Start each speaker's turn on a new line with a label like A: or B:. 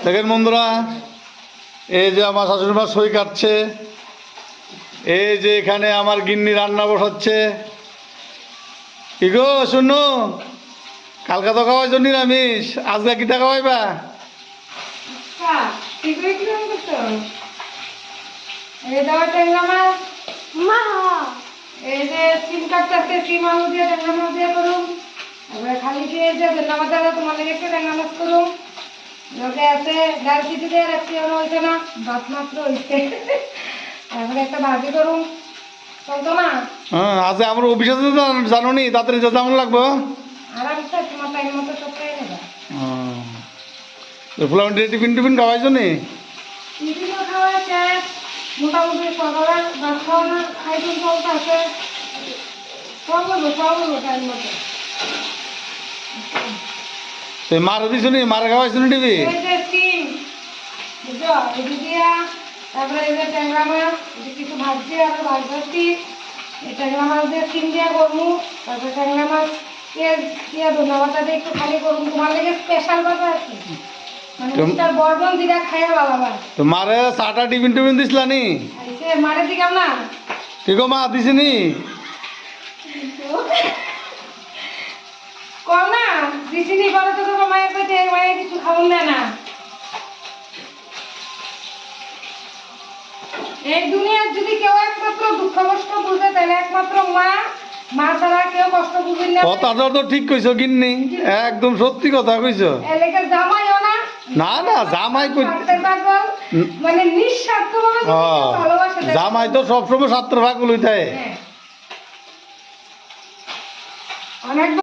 A: দেখেন বন্ধুরা, এই যে আমার শাশুড়ি মা সই কাটছে, এই যে এখানে আমার গিন্নি রান্না বসাচ্ছে। কি গো শুনো, কালকা তো খাওয়াইছো নিরামিষ, আজকে কিটা খাওয়াইবা?
B: এই যে সিম কাটতেছে, সিম আলু দিয়ে ট্যাংরা মাছ দিয়ে করুন। তারপরে খালি দিয়ে যে ধন্যবাদ দাদা তোমার লেগে একটু ট্যাংরা মাছ করুন। লোকে আছে ডাল সিটি দিয়ে রাখছি, ওরা হয়েছে না, ভাত মাত্র হয়েছে। তারপরে একটা ভাজি করুন, চলতো না?
A: হ্যাঁ, আজকে আমার অফিসে জানো নি, তাড়াতাড়ি যেতে আমার লাগবো।
B: আরামসে তোমার টাইম মতো সব পেয়ে নেবা।
A: ফুলামন্টি টিফিন টিফিন খাওয়াইছো নি?
B: টিফিনও খাওয়া শেষ, মোটামুটি সকালের ভাত খাওয়ানোর আয়োজন চলতে আছে। সব হলো টাইম মতো।
A: মারে দিছো নি, মারে খাওয়াইছো নি টিভি?
B: এই যে সিম, বুঝছো, এটি দিয়া, তারপরে এই যে ট্যাংরা মাছ, এটি কিছু ভাজছি আর ভাজছি। এই ট্যাংরা মাছ দিয়ে সিম দিয়া করবো, তারপরে ট্যাংরা মাছ দিয়ে ধন্যবাদটা দিয়ে একটু খালি করবো। তোমার লেগে স্পেশাল কথা আছে, মানে তার বর্বন দিদা খাইয়া বাবা।
A: তো মারে চাটা টিফিন টিফিন দিছিলা নি?
B: মারে দিকাম না,
A: কি গো মা দিছি নি?
B: কম না দিছিনি, বলে তো তোমার মায়ের পেটে মায়ের কিছু খাওয়ান দেয় না। এই দুনিয়ার যদি কেউ একমাত্র দুঃখ কষ্ট বুঝে, তাহলে একমাত্র মা। মা ছাড়া কেউ কষ্ট বুঝবেন না।
A: কথাটা তো ঠিক কইছো গিন্নি, একদম সত্যি কথা কইছো।
B: এলাকা জামাইও না,
A: না না, জামাই কই,
B: মানে নিঃস্বার্থভাবে ভালোবাসে।
A: জামাই তো সবসময় ছাত্র ভাগ লইতে।
B: অনেক